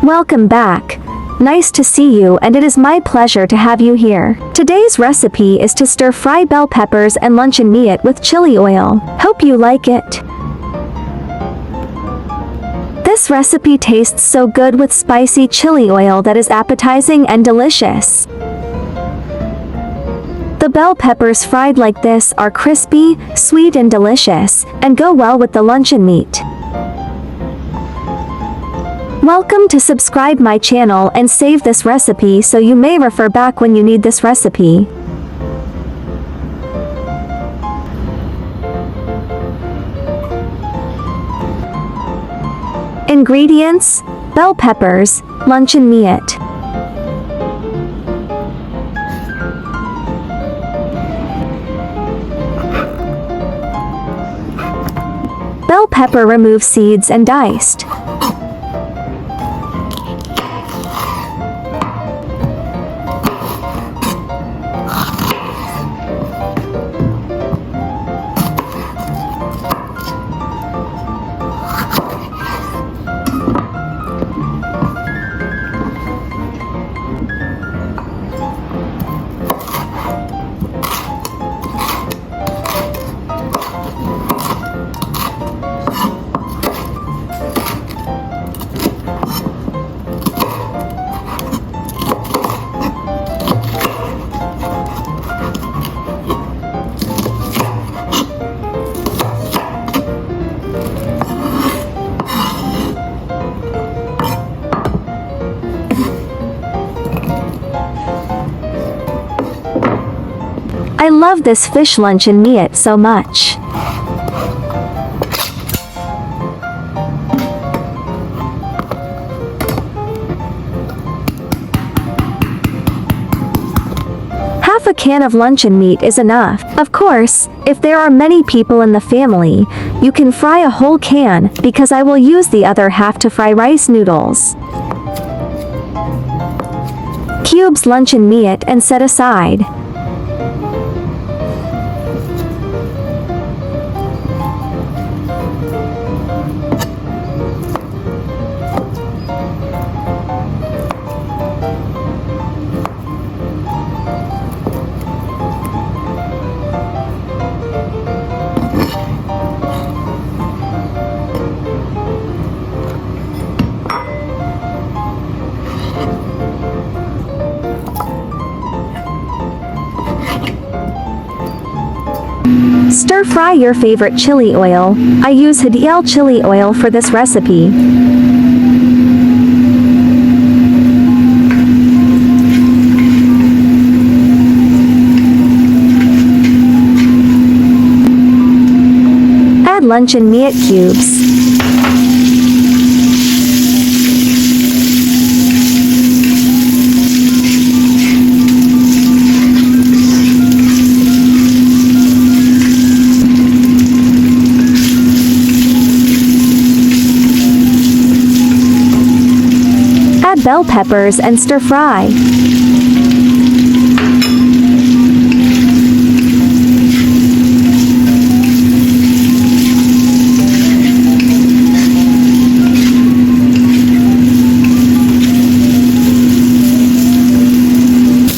Welcome back. Nice to see you, and it is my pleasure to have you here. Today's recipe is to stir-fry bell peppers and luncheon meat with chili oil. Hope you like it. This recipe tastes so good with spicy chili oil that is appetizing and delicious. The bell peppers fried like this are crispy, sweet and delicious, and go well with the luncheon meat. Welcome to subscribe my channel and save this recipe so you may refer back when you need this recipe. Ingredients: bell peppers, luncheon meat. Bell pepper remove seeds and diced. I love this fish luncheon meat so much. Half a can of luncheon meat is enough. Of course, if there are many people in the family, you can fry a whole can, because I will use the other half to fry rice noodles. Cubes luncheon meat and set aside. Stir-fry your favorite chili oil. I use ENG chili oil for this recipe. Add luncheon meat cubes. Bell peppers and stir fry.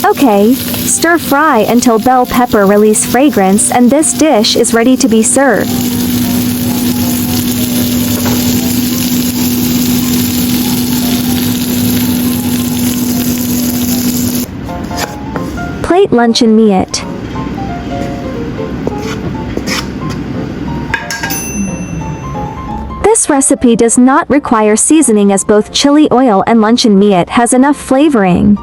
Okay, stir fry until bell pepper release fragrance, and this dish is ready to be served. Plate luncheon meat. This recipe does not require seasoning, as both chili oil and luncheon meat has enough flavoring.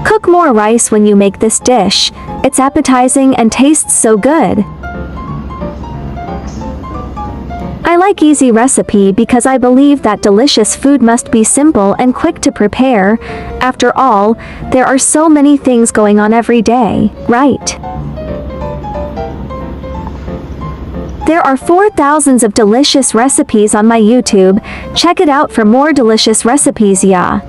Cook more rice when you make this dish. It's appetizing and tastes so good. I like easy recipe because I believe that delicious food must be simple and quick to prepare. After all, there are so many things going on every day, right? There are 4,000 of delicious recipes on my YouTube. Check it out for more delicious recipes, yeah.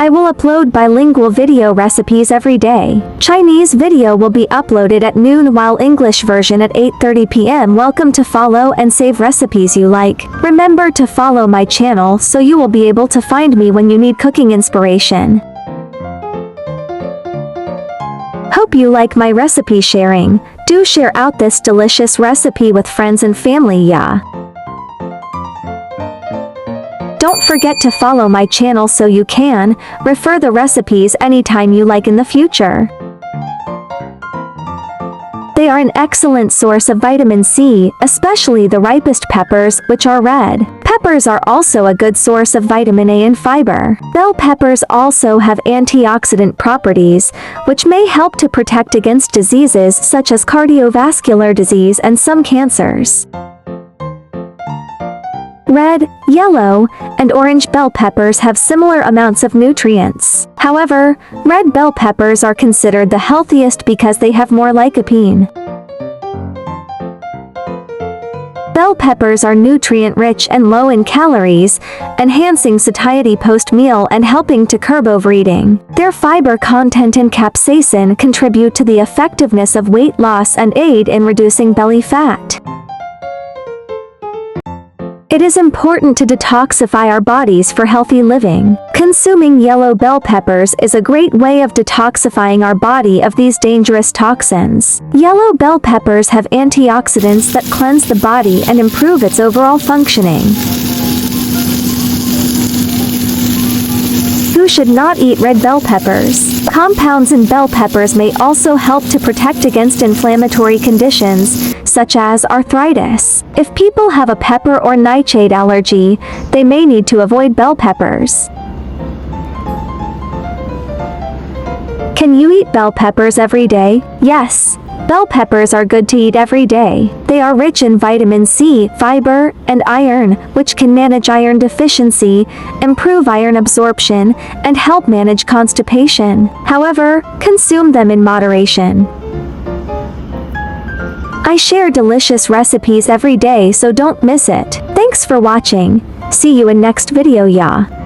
I will upload bilingual video recipes every day. Chinese video will be uploaded at noon while English version at 8:30 p.m. Welcome to follow and save recipes you like. Remember to follow my channel so you will be able to find me when you need cooking inspiration. Hope you like my recipe sharing. Do share out this delicious recipe with friends and family, yeah. Don't forget to follow my channel so you can refer the recipes anytime you like in the future. They are an excellent source of vitamin C, especially the ripest peppers, which are red. Peppers are also a good source of vitamin A and fiber. Bell peppers also have antioxidant properties, which may help to protect against diseases such as cardiovascular disease and some cancers. Red, yellow, and orange bell peppers have similar amounts of nutrients. However, red bell peppers are considered the healthiest because they have more lycopene. Bell peppers are nutrient-rich and low in calories, enhancing satiety post-meal and helping to curb overeating. Their fiber content and capsaicin contribute to the effectiveness of weight loss and aid in reducing belly fat. It is important to detoxify our bodies for healthy living. Consuming yellow bell peppers is a great way of detoxifying our body of these dangerous toxins. Yellow bell peppers have antioxidants that cleanse the body and improve its overall functioning. Who should not eat red bell peppers? Compounds in bell peppers may also help to protect against inflammatory conditions, such as arthritis. If people have a pepper or nightshade allergy, they may need to avoid bell peppers. Can you eat bell peppers every day? Yes. Bell peppers are good to eat every day. They are rich in vitamin C, fiber, and iron, which can manage iron deficiency, improve iron absorption, and help manage constipation. However, consume them in moderation. I share delicious recipes every day, so don't miss it. Thanks for watching. See you in next video, yeah.